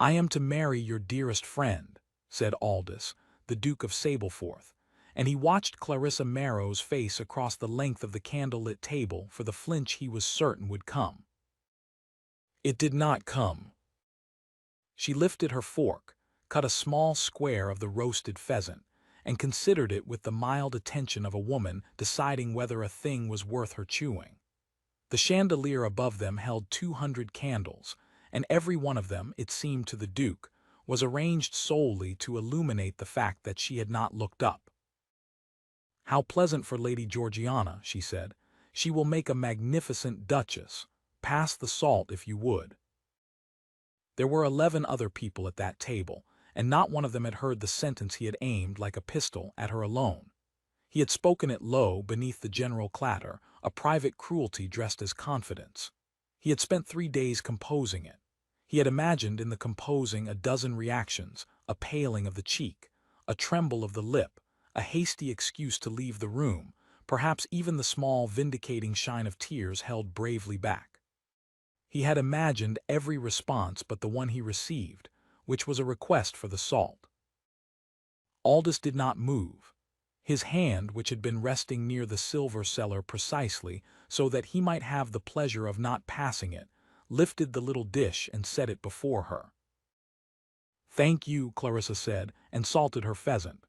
"I am to marry your dearest friend," said Aldous, the Duke of Sableforth, and he watched Clarissa Marrow's face across the length of the candle-lit table for the flinch he was certain would come. It did not come. She lifted her fork, cut a small square of the roasted pheasant, and considered it with the mild attention of a woman deciding whether a thing was worth her chewing. The chandelier above them held 200 candles, and every one of them, it seemed to the Duke, was arranged solely to illuminate the fact that she had not looked up. "How pleasant for Lady Georgiana," she said. "She will make a magnificent duchess. Pass the salt if you would." There were 11 other people at that table, and not one of them had heard the sentence he had aimed like a pistol at her alone. He had spoken it low beneath the general clatter, a private cruelty dressed as confidence. He had spent 3 days composing it. He had imagined in the composing a dozen reactions, a paling of the cheek, a tremble of the lip, a hasty excuse to leave the room, perhaps even the small vindicating shine of tears held bravely back. He had imagined every response but the one he received, which was a request for the salt. Aldous did not move. His hand, which had been resting near the silver cellar precisely so that he might have the pleasure of not passing it, lifted the little dish and set it before her. "Thank you," Clarissa said, and salted her pheasant.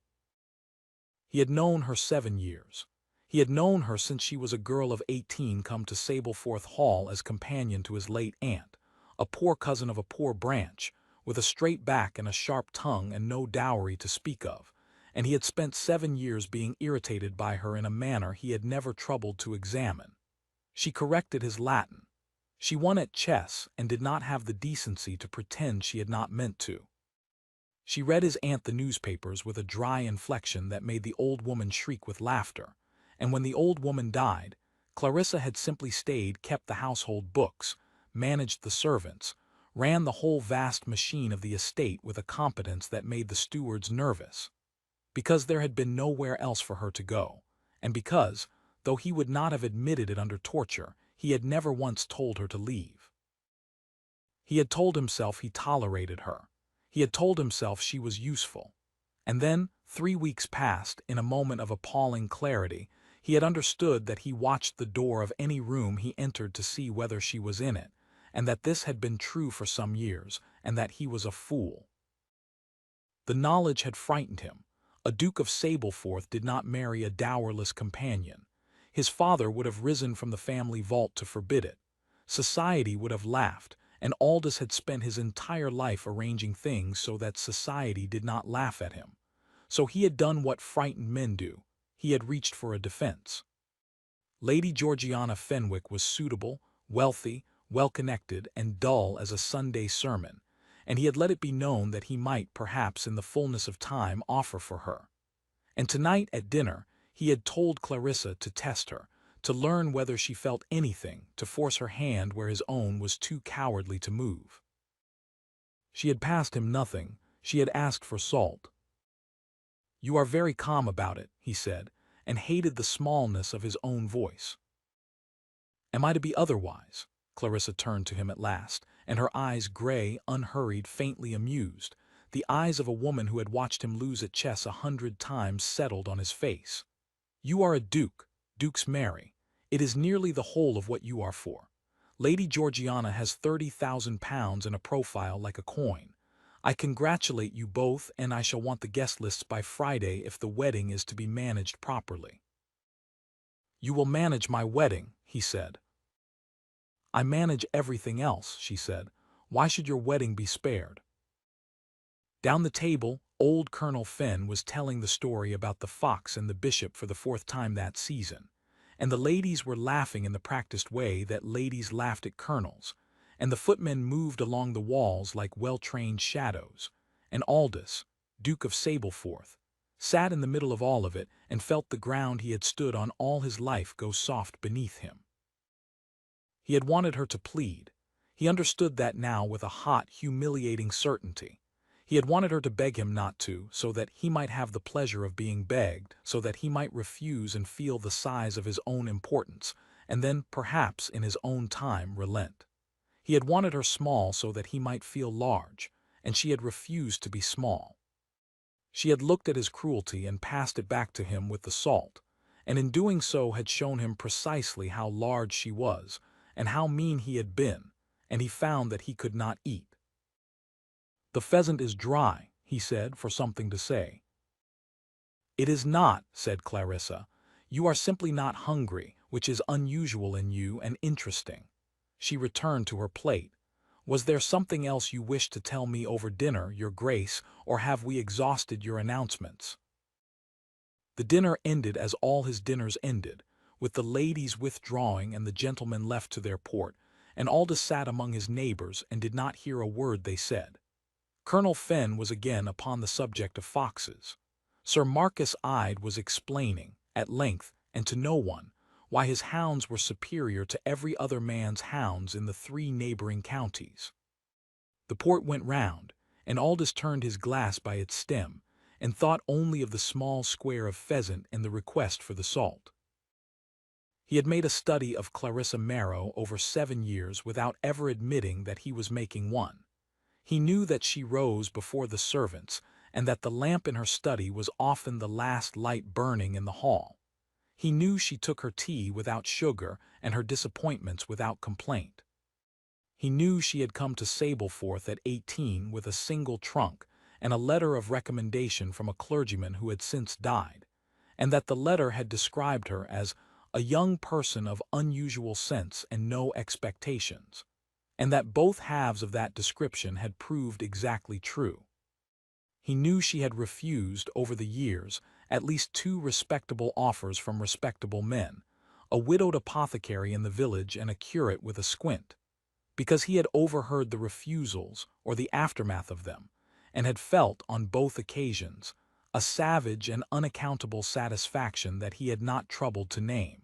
He had known her 7 years. He had known her since she was a girl of 18 come to Sableforth Hall as companion to his late aunt, a poor cousin of a poor branch, with a straight back and a sharp tongue and no dowry to speak of, and he had spent 7 years being irritated by her in a manner he had never troubled to examine. She corrected his Latin. She won at chess and did not have the decency to pretend she had not meant to. She read his aunt the newspapers with a dry inflection that made the old woman shriek with laughter, and when the old woman died, Clarissa had simply stayed, kept the household books, managed the servants, ran the whole vast machine of the estate with a competence that made the stewards nervous. Because there had been nowhere else for her to go, and because, though he would not have admitted it under torture, he had never once told her to leave. He had told himself he tolerated her. He had told himself she was useful. And then, 3 weeks passed, in a moment of appalling clarity, he had understood that he watched the door of any room he entered to see whether she was in it, and that this had been true for some years, and that he was a fool. The knowledge had frightened him. A Duke of Sableforth did not marry a dowerless companion. His father would have risen from the family vault to forbid it. Society would have laughed, and Aldous had spent his entire life arranging things so that society did not laugh at him. So he had done what frightened men do. He had reached for a defense. Lady Georgiana Fenwick was suitable, wealthy, well-connected, and dull as a Sunday sermon, and he had let it be known that he might, perhaps in the fullness of time, offer for her. And tonight at dinner he had told Clarissa to test her, to learn whether she felt anything, to force her hand where his own was too cowardly to move. She had passed him nothing. She had asked for salt. "You are very calm about it," he said, and hated the smallness of his own voice. "Am I to be otherwise?" Clarissa turned to him at last, and her eyes gray, unhurried, faintly amused, the eyes of a woman who had watched him lose at chess 100 times settled on his face. "You are a duke. Dukes marry. It is nearly the whole of what you are for. Lady Georgiana has £30,000 and a profile like a coin. I congratulate you both, and I shall want the guest lists by Friday if the wedding is to be managed properly." "You will manage my wedding," he said. "I manage everything else," she said. "Why should your wedding be spared?" Down the table, old Colonel Fenn was telling the story about the fox and the bishop for the 4th time that season, and the ladies were laughing in the practiced way that ladies laughed at colonels, and the footmen moved along the walls like well-trained shadows, and Aldous, Duke of Sableforth, sat in the middle of all of it and felt the ground he had stood on all his life go soft beneath him. He had wanted her to plead. He understood that now with a hot, humiliating certainty. He had wanted her to beg him not to, so that he might have the pleasure of being begged, so that he might refuse and feel the size of his own importance, and then, perhaps, in his own time, relent. He had wanted her small so that he might feel large, and she had refused to be small. She had looked at his cruelty and passed it back to him with the salt, and in doing so had shown him precisely how large she was, and how mean he had been, and he found that he could not eat. "The pheasant is dry," he said, for something to say. "It is not," said Clarissa. "You are simply not hungry, which is unusual in you and interesting." She returned to her plate. "Was there something else you wished to tell me over dinner, your grace, or have we exhausted your announcements?" The dinner ended as all his dinners ended, with the ladies withdrawing and the gentlemen left to their port, and Aldous sat among his neighbors and did not hear a word they said. Colonel Fenn was again upon the subject of foxes. Sir Marcus Ide was explaining, at length, and to no one, why his hounds were superior to every other man's hounds in the 3 neighboring counties. The port went round, and Aldous turned his glass by its stem, and thought only of the small square of pheasant and the request for the salt. He had made a study of Clarissa Marrow over 7 years without ever admitting that he was making one. He knew that she rose before the servants, and that the lamp in her study was often the last light burning in the hall. He knew she took her tea without sugar and her disappointments without complaint. He knew she had come to Sableforth at 18 with a single trunk and a letter of recommendation from a clergyman who had since died, and that the letter had described her as a young person of unusual sense and no expectations, and that both halves of that description had proved exactly true. He knew she had refused, over the years, at least 2 respectable offers from respectable men, a widowed apothecary in the village and a curate with a squint, because he had overheard the refusals or the aftermath of them, and had felt, on both occasions, a savage and unaccountable satisfaction that he had not troubled to name.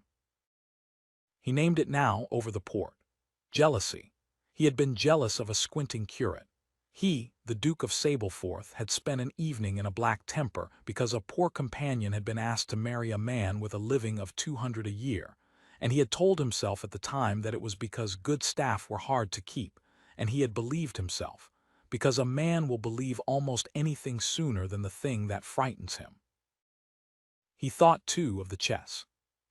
He named it now over the port. Jealousy. He had been jealous of a squinting curate. He, the Duke of Sableforth, had spent an evening in a black temper because a poor companion had been asked to marry a man with a living of 200 a year, and he had told himself at the time that it was because good staff were hard to keep, and he had believed himself, because a man will believe almost anything sooner than the thing that frightens him. He thought, too, of the chess.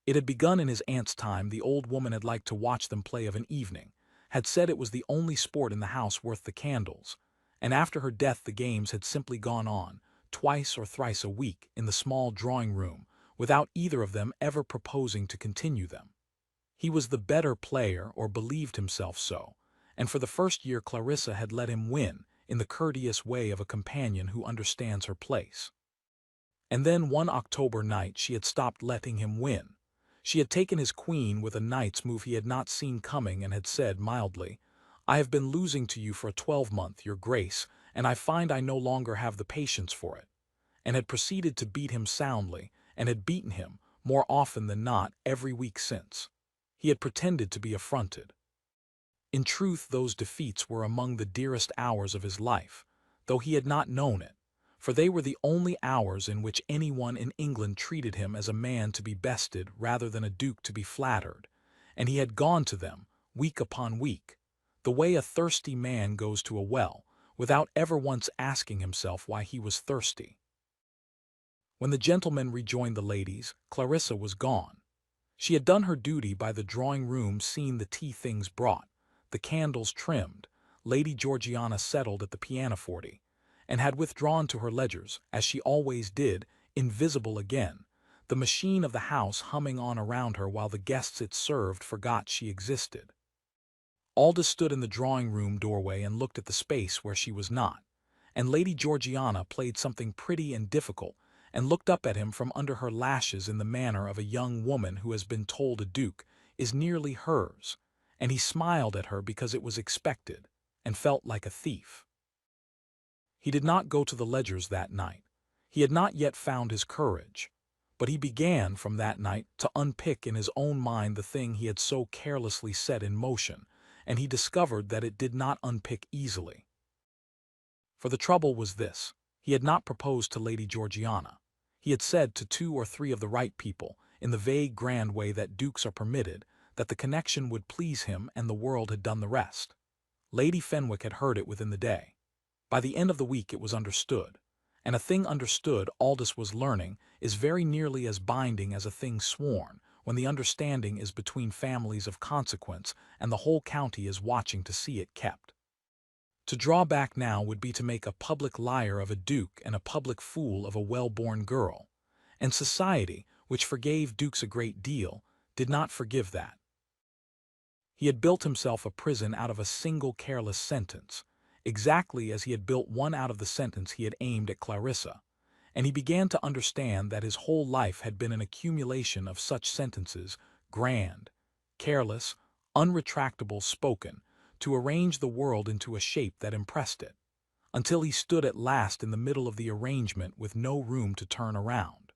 It had begun in his aunt's time. The old woman had liked to watch them play of an evening, had said it was the only sport in the house worth the candles, and after her death the games had simply gone on, twice or thrice a week, in the small drawing-room, without either of them ever proposing to continue them. He was the better player, or believed himself so, and for the first year Clarissa had let him win, in the courteous way of a companion who understands her place. And then one October night she had stopped letting him win. She had taken his queen with a knight's move he had not seen coming and had said mildly, "I have been losing to you for a 12-month, your grace, and I find I no longer have the patience for it," and had proceeded to beat him soundly, and had beaten him, more often than not, every week since. He had pretended to be affronted. In truth, those defeats were among the dearest hours of his life, though he had not known it, for they were the only hours in which anyone in England treated him as a man to be bested rather than a duke to be flattered, and he had gone to them, week upon week, the way a thirsty man goes to a well, without ever once asking himself why he was thirsty. When the gentlemen rejoined the ladies, Clarissa was gone. She had done her duty by the drawing-room, seen the tea-things brought, the candles trimmed, Lady Georgiana settled at the pianoforte, and had withdrawn to her ledgers, as she always did, invisible again, the machine of the house humming on around her while the guests it served forgot she existed. Aldous stood in the drawing-room doorway and looked at the space where she was not, and Lady Georgiana played something pretty and difficult, and looked up at him from under her lashes in the manner of a young woman who has been told a duke is nearly hers, and he smiled at her because it was expected, and felt like a thief. He did not go to the ledgers that night. He had not yet found his courage, but he began from that night to unpick in his own mind the thing he had so carelessly set in motion, and he discovered that it did not unpick easily. For the trouble was this: he had not proposed to Lady Georgiana. He had said to 2 or 3 of the right people, in the vague grand way that dukes are permitted, that the connection would please him and the world had done the rest. Lady Fenwick had heard it within the day. By the end of the week it was understood. And a thing understood, Aldous was learning, is very nearly as binding as a thing sworn, when the understanding is between families of consequence and the whole county is watching to see it kept. To draw back now would be to make a public liar of a duke and a public fool of a well-born girl. And society, which forgave dukes a great deal, did not forgive that. He had built himself a prison out of a single careless sentence, exactly as he had built one out of the sentence he had aimed at Clarissa, and he began to understand that his whole life had been an accumulation of such sentences, grand, careless, unretractable, spoken, to arrange the world into a shape that impressed it, until he stood at last in the middle of the arrangement with no room to turn around.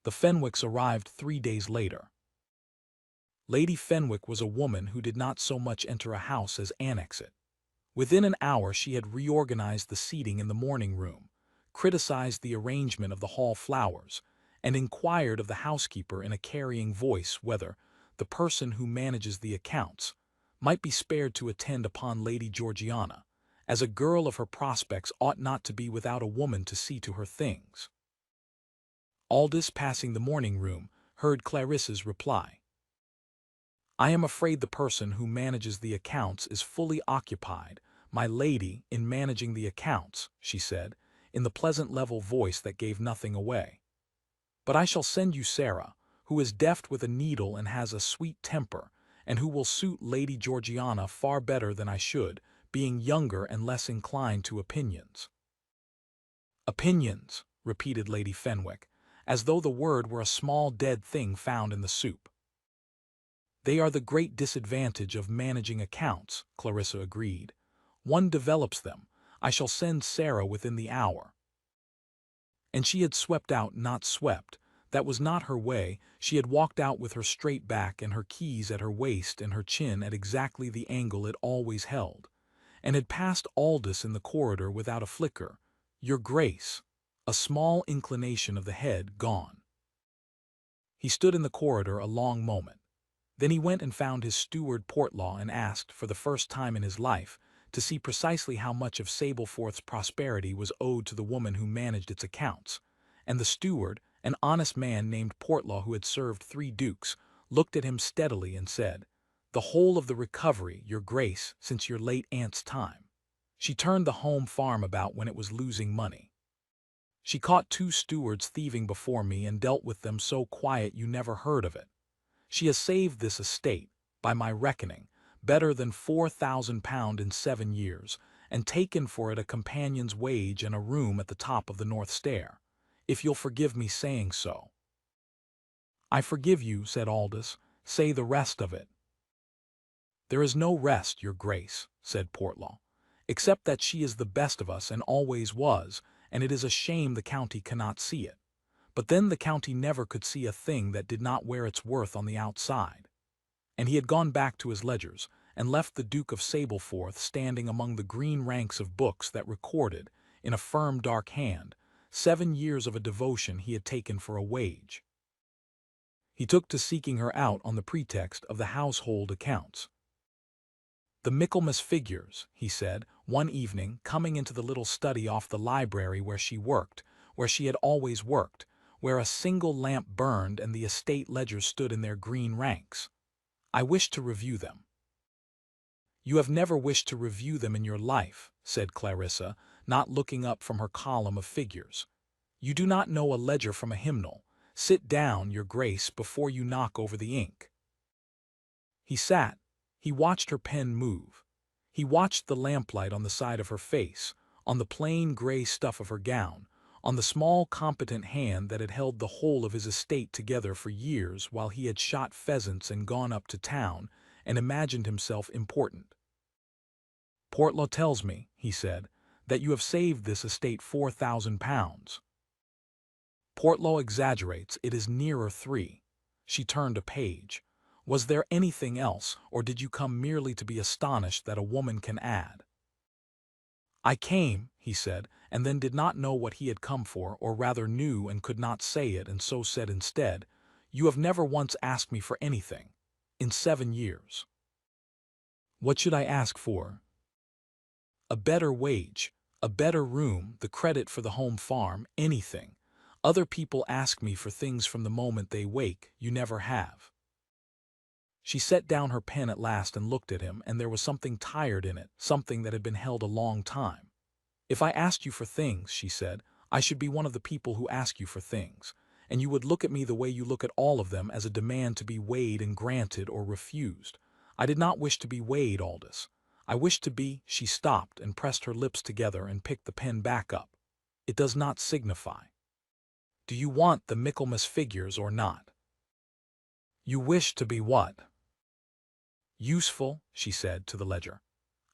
The Fenwicks arrived 3 days later. Lady Fenwick was a woman who did not so much enter a house as annex it. Within an hour she had reorganized the seating in the morning room, criticized the arrangement of the hall flowers, and inquired of the housekeeper in a carrying voice whether the person who manages the accounts might be spared to attend upon Lady Georgiana, as a girl of her prospects ought not to be without a woman to see to her things. Aldous, passing the morning room, heard Clarissa's reply. "I am afraid the person who manages the accounts is fully occupied, my lady, in managing the accounts," she said, in the pleasant level voice that gave nothing away. "But I shall send you Sarah, who is deft with a needle and has a sweet temper, and who will suit Lady Georgiana far better than I should, being younger and less inclined to opinions." "Opinions," repeated Lady Fenwick, as though the word were a small dead thing found in the soup. "They are the great disadvantage of managing accounts," Clarissa agreed. "One develops them. I shall send Sarah within the hour." And she had swept out, not swept. That was not her way. She had walked out with her straight back and her keys at her waist and her chin at exactly the angle it always held, and had passed Aldous in the corridor without a flicker, "Your Grace," a small inclination of the head, gone. He stood in the corridor a long moment. Then he went and found his steward Portlaw and asked, for the first time in his life, to see precisely how much of Sableforth's prosperity was owed to the woman who managed its accounts, and the steward, an honest man named Portlaw who had served 3 dukes, looked at him steadily and said, "The whole of the recovery, your Grace, since your late aunt's time. She turned the home farm about when it was losing money. She caught 2 stewards thieving before me and dealt with them so quiet you never heard of it. She has saved this estate, by my reckoning, better than £4,000 in 7 years, and taken for it a companion's wage and a room at the top of the North Stair, if you'll forgive me saying so." "I forgive you," said Aldous. "Say the rest of it." "There is no rest, your Grace," said Portlaw, "except that she is the best of us and always was, and it is a shame the county cannot see it. But then the county never could see a thing that did not wear its worth on the outside." And he had gone back to his ledgers, and left the Duke of Sableforth standing among the green ranks of books that recorded, in a firm dark hand, 7 years of a devotion he had taken for a wage. He took to seeking her out on the pretext of the household accounts. "The Michaelmas figures," he said, one evening, coming into the little study off the library where she worked, where she had always worked, where a single lamp burned and the estate ledgers stood in their green ranks. "I wish to review them." "You have never wished to review them in your life," said Clarissa, not looking up from her column of figures. "You do not know a ledger from a hymnal. Sit down, your Grace, before you knock over the ink." He sat. He watched her pen move. He watched the lamplight on the side of her face, on the plain gray stuff of her gown, on the small competent hand that had held the whole of his estate together for years while he had shot pheasants and gone up to town and imagined himself important. "Portlaw tells me," he said, "that you have saved this estate £4,000. "Portlaw exaggerates. It is nearer 3. She turned a page. "Was there anything else, or did you come merely to be astonished that a woman can add?" "I came," he said, and then did not know what he had come for, or rather knew and could not say it, and so said instead, "You have never once asked me for anything. In 7 years. "What should I ask for?" A better wage, a better room, the credit for the home farm, anything. Other people ask me for things from the moment they wake, you never have. She set down her pen at last and looked at him, and there was something tired in it, something that had been held a long time. If I asked you for things, she said, I should be one of the people who ask you for things, and you would look at me the way you look at all of them, as a demand to be weighed and granted or refused. I did not wish to be weighed, Aldous. I wished to be— She stopped and pressed her lips together and picked the pen back up. It does not signify. Do you want the Michaelmas figures or not? You wish to be what? Useful, she said to the ledger.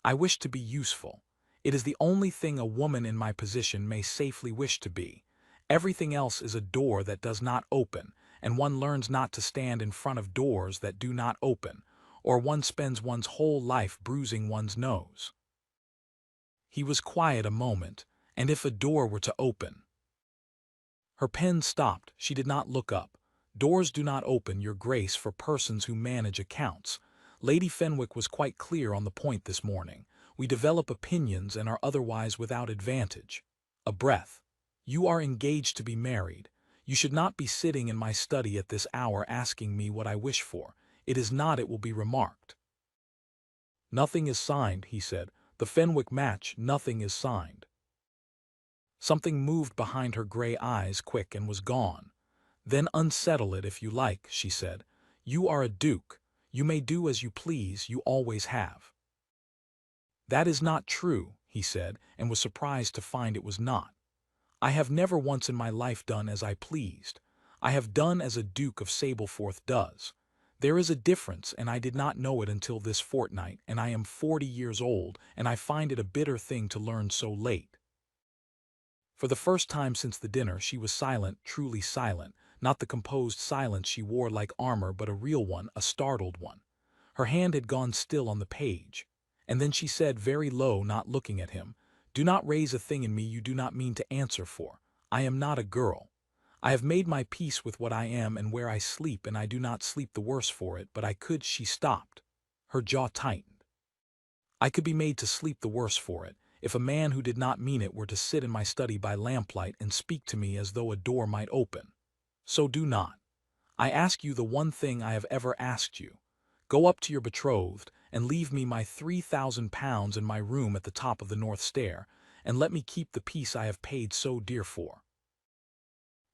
I wish to be useful. It is the only thing a woman in my position may safely wish to be. Everything else is a door that does not open, and one learns not to stand in front of doors that do not open, or one spends one's whole life bruising one's nose. He was quiet a moment, and if a door were to open— Her pen stopped. She did not look up. Doors do not open, Your Grace, for persons who manage accounts. Lady Fenwick was quite clear on the point this morning. We develop opinions and are otherwise without advantage. A breath. You are engaged to be married. You should not be sitting in my study at this hour asking me what I wish for. It is not, it will be remarked. Nothing is signed, he said. The Fenwick match, nothing is signed. Something moved behind her gray eyes, quick, and was gone. Then unsettle it if you like, she said. You are a duke. You may do as you please, you always have. That is not true, he said, and was surprised to find it was not. I have never once in my life done as I pleased. I have done as a Duke of Sableforth does. There is a difference, and I did not know it until this fortnight, and I am 40 years old, and I find it a bitter thing to learn so late. For the first time since the dinner she was silent, truly silent, not the composed silence she wore like armor, but a real one, a startled one. Her hand had gone still on the page. And then she said very low, not looking at him, Do not raise a thing in me you do not mean to answer for. I am not a girl. I have made my peace with what I am and where I sleep, and I do not sleep the worse for it, but I could— She stopped. Her jaw tightened. I could be made to sleep the worse for it, if a man who did not mean it were to sit in my study by lamplight and speak to me as though a door might open. So do not. I ask you the one thing I have ever asked you. Go up to your betrothed, and leave me my £3,000 in my room at the top of the north stair, and let me keep the peace I have paid so dear for.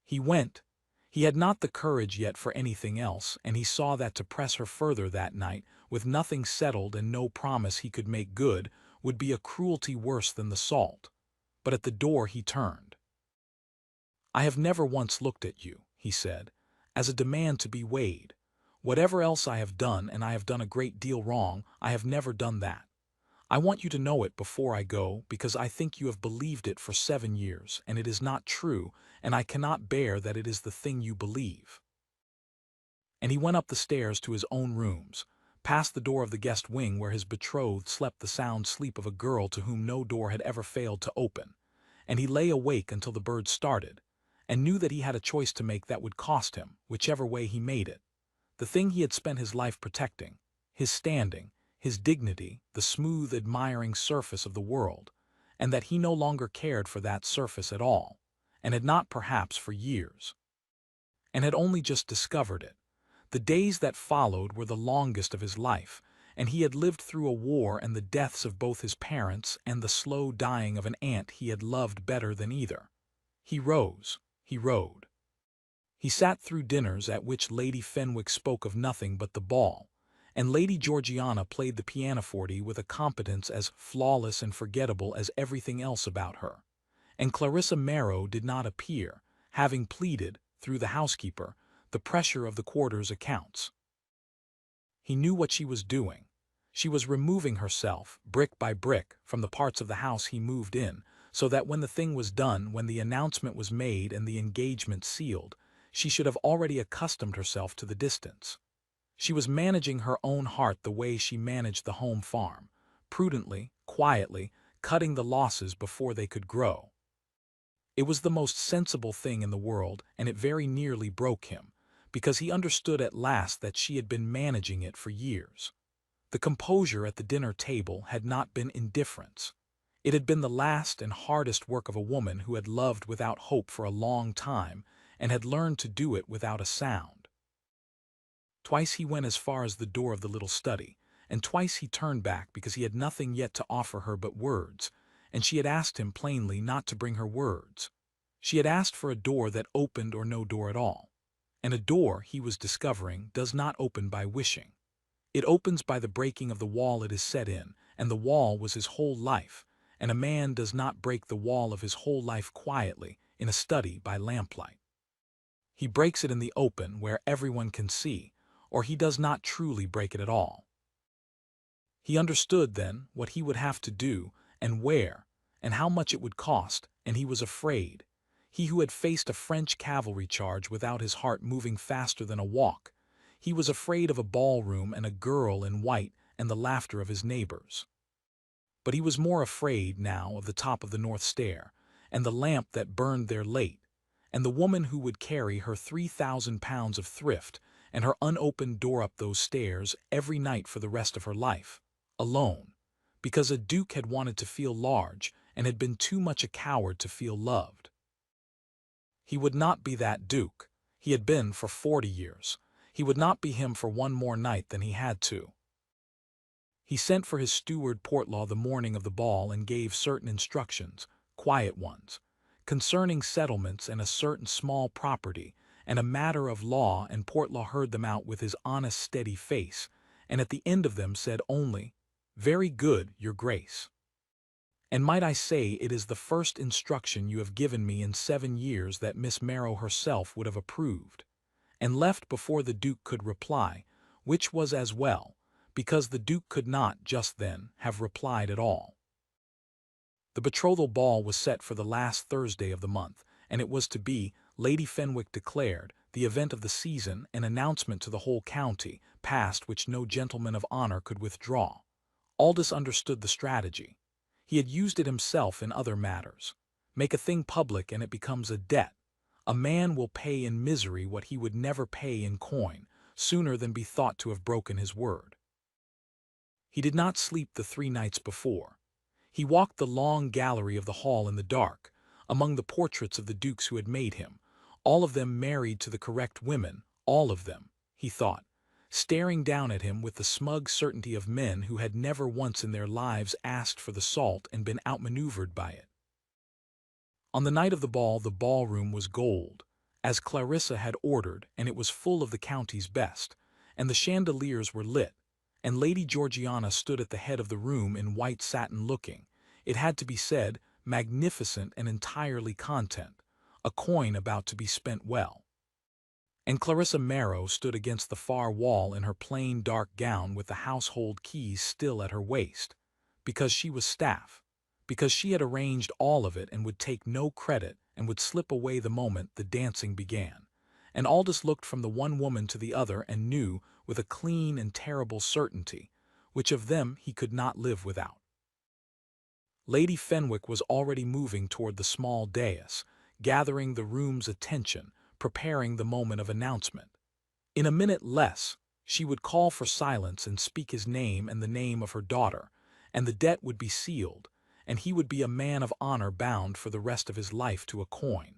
He went. He had not the courage yet for anything else, and he saw that to press her further that night, with nothing settled and no promise he could make good, would be a cruelty worse than the salt. But at the door he turned. I have never once looked at you, he said, as a demand to be weighed. Whatever else I have done, and I have done a great deal wrong, I have never done that. I want you to know it before I go, because I think you have believed it for 7 years, and it is not true, and I cannot bear that it is the thing you believe. And he went up the stairs to his own rooms, past the door of the guest wing where his betrothed slept the sound sleep of a girl to whom no door had ever failed to open, and he lay awake until the birds started, and knew that he had a choice to make that would cost him, whichever way he made it. The thing he had spent his life protecting, his standing, his dignity, the smooth, admiring surface of the world, and that he no longer cared for that surface at all, and had not perhaps for years, and had only just discovered it. The days that followed were the longest of his life, and he had lived through a war and the deaths of both his parents and the slow dying of an aunt he had loved better than either. He rose, he rode. He sat through dinners at which Lady Fenwick spoke of nothing but the ball, and Lady Georgiana played the pianoforte with a competence as flawless and forgettable as everything else about her, and Clarissa Marrow did not appear, having pleaded, through the housekeeper, the pressure of the quarter's accounts. He knew what she was doing. She was removing herself, brick by brick, from the parts of the house he moved in, so that when the thing was done, when the announcement was made and the engagement sealed, she should have already accustomed herself to the distance. She was managing her own heart the way she managed the home farm, prudently, quietly, cutting the losses before they could grow. It was the most sensible thing in the world, and it very nearly broke him, because he understood at last that she had been managing it for years. The composure at the dinner table had not been indifference. It had been the last and hardest work of a woman who had loved without hope for a long time and had learned to do it without a sound. Twice he went as far as the door of the little study, and twice he turned back because he had nothing yet to offer her but words, and she had asked him plainly not to bring her words. She had asked for a door that opened or no door at all. And a door, he was discovering, does not open by wishing. It opens by the breaking of the wall it is set in, and the wall was his whole life, and a man does not break the wall of his whole life quietly, in a study by lamplight. He breaks it in the open where everyone can see, or he does not truly break it at all. He understood then what he would have to do, and where, and how much it would cost, and he was afraid. He who had faced a French cavalry charge without his heart moving faster than a walk. He was afraid of a ballroom and a girl in white and the laughter of his neighbors. But he was more afraid now of the top of the North Stair, and the lamp that burned there late, and the woman who would carry her 3,000 pounds of thrift and her unopened door up those stairs every night for the rest of her life, alone, because a duke had wanted to feel large and had been too much a coward to feel loved. He would not be that duke. He had been for 40 years. He would not be him for one more night than he had to. He sent for his steward Portlaw the morning of the ball and gave certain instructions, quiet ones, concerning settlements and a certain small property, and a matter of law, and Portlaw heard them out with his honest steady face, and at the end of them said only, "Very good, your grace. And might I say it is the first instruction you have given me in 7 years that Miss Marrow herself would have approved," and left before the Duke could reply, which was as well, because the Duke could not, just then, have replied at all. The betrothal ball was set for the last Thursday of the month, and it was to be, Lady Fenwick declared, the event of the season, an announcement to the whole county, past which no gentleman of honor could withdraw. Aldous understood the strategy. He had used it himself in other matters. Make a thing public and it becomes a debt. A man will pay in misery what he would never pay in coin, sooner than be thought to have broken his word. He did not sleep the 3 nights before. He walked the long gallery of the hall in the dark, among the portraits of the dukes who had made him, all of them married to the correct women, all of them, he thought, staring down at him with the smug certainty of men who had never once in their lives asked for the salt and been outmaneuvered by it. On the night of the ballroom was gold, as Clarissa had ordered, and it was full of the county's best, and the chandeliers were lit, and Lady Georgiana stood at the head of the room in white satin looking, it had to be said, magnificent and entirely content, a coin about to be spent well. And Clarissa Marrow stood against the far wall in her plain dark gown with the household keys still at her waist, because she was staff, because she had arranged all of it and would take no credit and would slip away the moment the dancing began. And Aldous looked from the one woman to the other and knew, with a clean and terrible certainty, which of them he could not live without. Lady Fenwick was already moving toward the small dais, gathering the room's attention, preparing the moment of announcement. In a minute less, she would call for silence and speak his name and the name of her daughter, and the debt would be sealed, and he would be a man of honor bound for the rest of his life to a coin.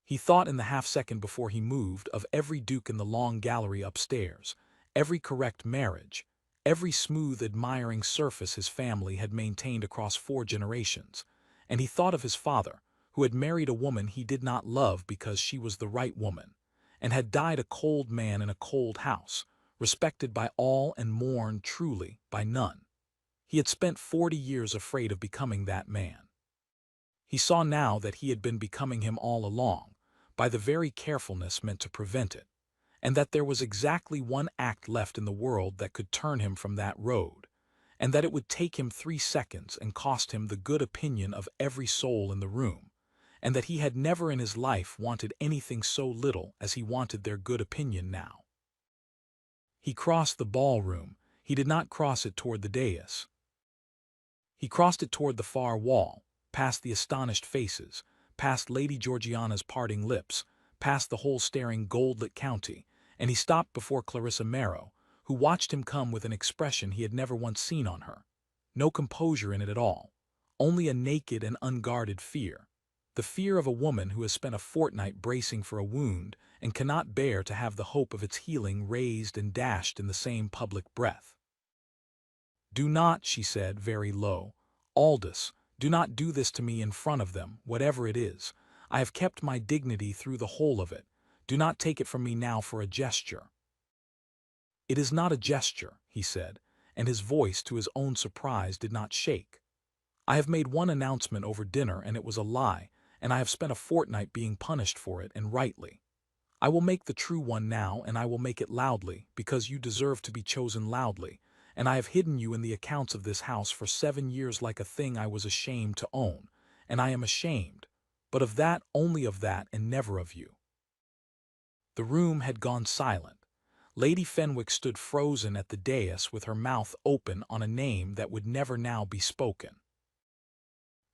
He thought in the half-second before he moved of every duke in the long gallery upstairs, every correct marriage, every smooth, admiring surface his family had maintained across 4 generations, and he thought of his father, who had married a woman he did not love because she was the right woman, and had died a cold man in a cold house, respected by all and mourned truly by none. He had spent 40 years afraid of becoming that man. He saw now that he had been becoming him all along, by the very carefulness meant to prevent it, and that there was exactly one act left in the world that could turn him from that road, and that it would take him 3 seconds and cost him the good opinion of every soul in the room, and that he had never in his life wanted anything so little as he wanted their good opinion now. He crossed the ballroom. He did not cross it toward the dais. He crossed it toward the far wall, past the astonished faces, past Lady Georgiana's parting lips, past the whole staring gold-lit county, and he stopped before Clarissa Marrow, who watched him come with an expression he had never once seen on her. No composure in it at all, only a naked and unguarded fear. The fear of a woman who has spent a fortnight bracing for a wound and cannot bear to have the hope of its healing raised and dashed in the same public breath. "Do not," she said, very low. "Aldous, do not do this to me in front of them, whatever it is. I have kept my dignity through the whole of it. Do not take it from me now for a gesture." "It is not a gesture," he said, and his voice, to his own surprise, did not shake. "I have made one announcement over dinner, and it was a lie, and I have spent a fortnight being punished for it, and rightly. I will make the true one now, and I will make it loudly, because you deserve to be chosen loudly, and I have hidden you in the accounts of this house for 7 years like a thing I was ashamed to own, and I am ashamed, but of that, only of that, and never of you." The room had gone silent. Lady Fenwick stood frozen at the dais with her mouth open on a name that would never now be spoken.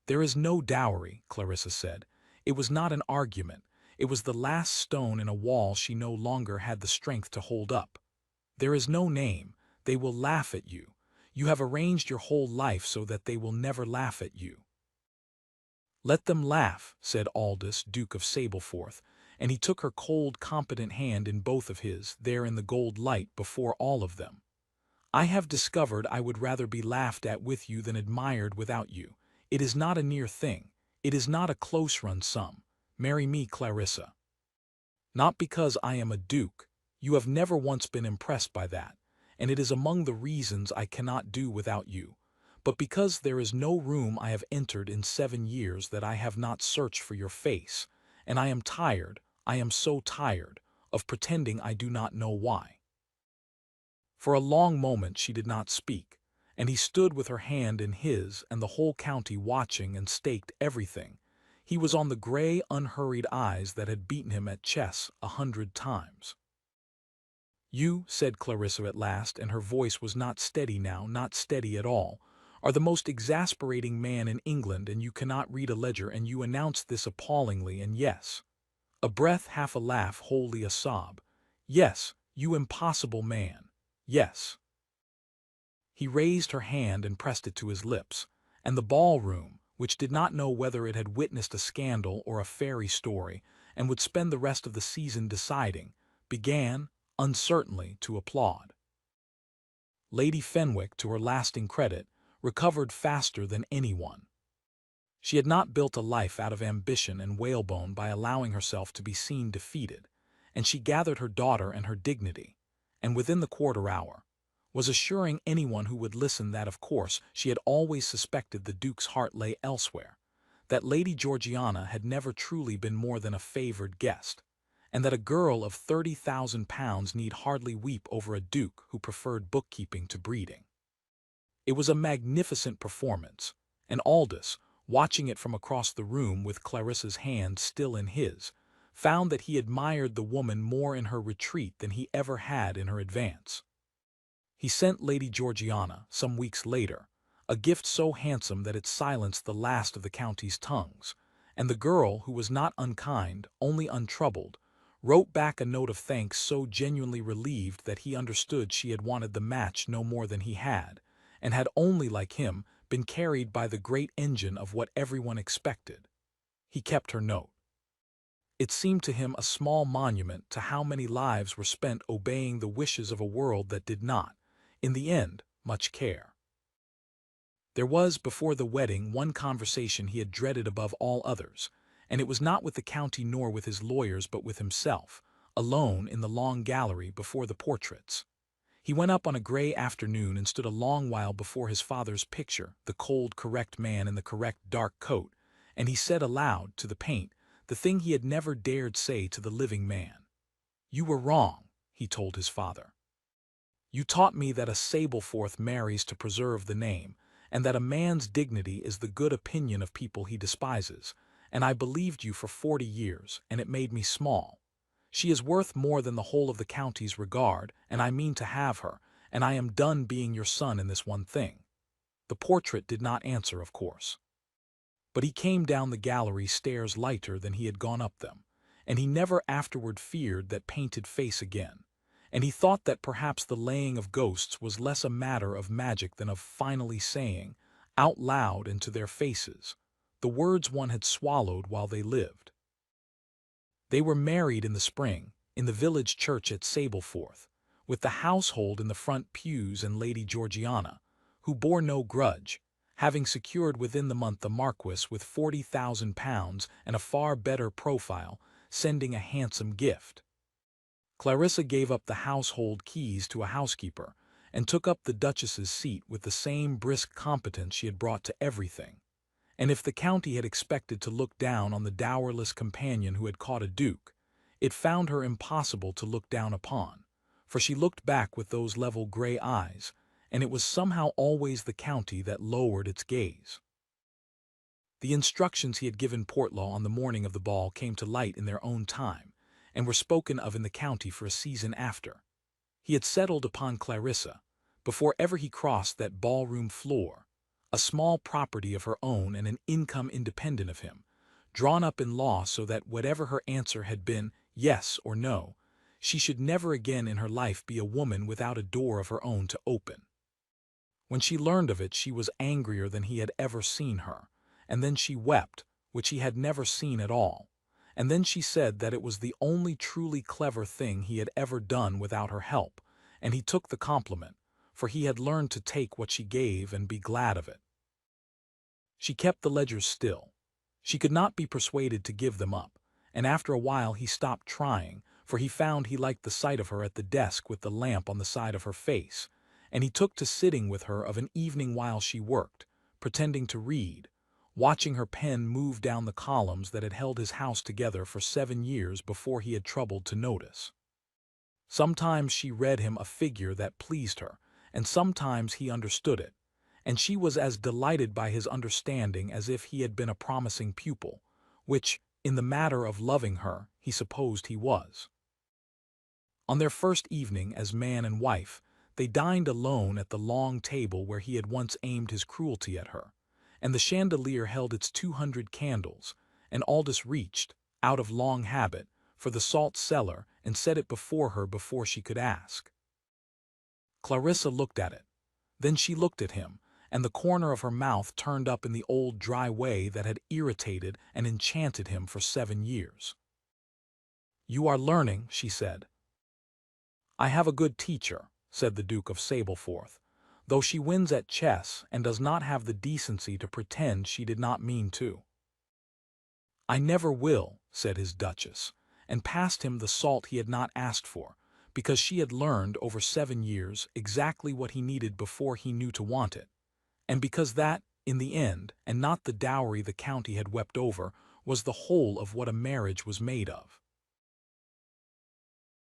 "There is no dowry," Clarissa said. It was not an argument. It was the last stone in a wall she no longer had the strength to hold up. "There is no name. They will laugh at you. You have arranged your whole life so that they will never laugh at you." "Let them laugh," said Aldous, Duke of Sableforth, and he took her cold, competent hand in both of his, there in the gold light before all of them. "I have discovered I would rather be laughed at with you than admired without you. It is not a near thing. It is not a close-run sum. Marry me, Clarissa. Not because I am a duke. You have never once been impressed by that, and it is among the reasons I cannot do without you. But because there is no room I have entered in 7 years that I have not searched for your face, and I am tired, I am so tired, of pretending I do not know why." For a long moment she did not speak, and he stood with her hand in his and the whole county watching and staked everything. He was on the gray, unhurried eyes that had beaten him at chess 100 times. "You," said Clarissa at last, and her voice was not steady now, not steady at all, "are the most exasperating man in England, and you cannot read a ledger, and you announce this appallingly, and yes," a breath, half a laugh, wholly a sob, "yes, you impossible man, yes." He raised her hand and pressed it to his lips, and the ballroom, which did not know whether it had witnessed a scandal or a fairy story, and would spend the rest of the season deciding, began, uncertainly, to applaud. Lady Fenwick, to her lasting credit, recovered faster than anyone. She had not built a life out of ambition and whalebone by allowing herself to be seen defeated, and she gathered her daughter and her dignity, and within the quarter hour, was assuring anyone who would listen that of course she had always suspected the Duke's heart lay elsewhere, that Lady Georgiana had never truly been more than a favoured guest, and that a girl of £30,000 need hardly weep over a Duke who preferred bookkeeping to breeding. It was a magnificent performance, and Aldous, watching it from across the room with Clarissa's hand still in his, found that he admired the woman more in her retreat than he ever had in her advance. He sent Lady Georgiana, some weeks later, a gift so handsome that it silenced the last of the county's tongues, and the girl, who was not unkind, only untroubled, wrote back a note of thanks so genuinely relieved that he understood she had wanted the match no more than he had, and had only, like him, been carried by the great engine of what everyone expected. He kept her note. It seemed to him a small monument to how many lives were spent obeying the wishes of a world that did not, in the end, much care. There was, before the wedding, one conversation he had dreaded above all others, and it was not with the county nor with his lawyers but with himself, alone in the long gallery before the portraits. He went up on a grey afternoon and stood a long while before his father's picture, the cold, correct man in the correct dark coat, and he said aloud, to the paint, the thing he had never dared say to the living man. "You were wrong," he told his father. "You taught me that a Sableforth marries to preserve the name, and that a man's dignity is the good opinion of people he despises, and I believed you for 40 years, and it made me small. She is worth more than the whole of the county's regard, and I mean to have her, and I am done being your son in this one thing." The portrait did not answer, of course. But he came down the gallery stairs lighter than he had gone up them, and he never afterward feared that painted face again, and he thought that perhaps the laying of ghosts was less a matter of magic than of finally saying, out loud and to their faces, the words one had swallowed while they lived. They were married in the spring, in the village church at Sableforth, with the household in the front pews and Lady Georgiana, who bore no grudge, having secured within the month the Marquis with £40,000 and a far better profile, sending a handsome gift. Clarissa gave up the household keys to a housekeeper, and took up the Duchess's seat with the same brisk competence she had brought to everything. And if the county had expected to look down on the dowerless companion who had caught a duke, it found her impossible to look down upon, for she looked back with those level grey eyes, and it was somehow always the county that lowered its gaze. The instructions he had given Portlaw on the morning of the ball came to light in their own time, and were spoken of in the county for a season after. He had settled upon Clarissa, before ever he crossed that ballroom floor, a small property of her own and an income independent of him, drawn up in law so that whatever her answer had been, yes or no, she should never again in her life be a woman without a door of her own to open. When she learned of it, she was angrier than he had ever seen her, and then she wept, which he had never seen at all, and then she said that it was the only truly clever thing he had ever done without her help, and he took the compliment, for he had learned to take what she gave and be glad of it. She kept the ledgers still. She could not be persuaded to give them up, and after a while he stopped trying, for he found he liked the sight of her at the desk with the lamp on the side of her face, and he took to sitting with her of an evening while she worked, pretending to read, watching her pen move down the columns that had held his house together for 7 years before he had troubled to notice. Sometimes she read him a figure that pleased her, and sometimes he understood it, and she was as delighted by his understanding as if he had been a promising pupil, which, in the matter of loving her, he supposed he was. On their first evening as man and wife, they dined alone at the long table where he had once aimed his cruelty at her, and the chandelier held its 200 candles, and Aldous reached, out of long habit, for the salt cellar and set it before her before she could ask. Clarissa looked at it. Then she looked at him, and the corner of her mouth turned up in the old dry way that had irritated and enchanted him for 7 years. "You are learning," she said. "I have a good teacher," said the Duke of Sableforth, "though she wins at chess and does not have the decency to pretend she did not mean to." "I never will," said his Duchess, and passed him the salt he had not asked for, because she had learned over 7 years exactly what he needed before he knew to want it, and because that, in the end, and not the dowry the county had wept over, was the whole of what a marriage was made of.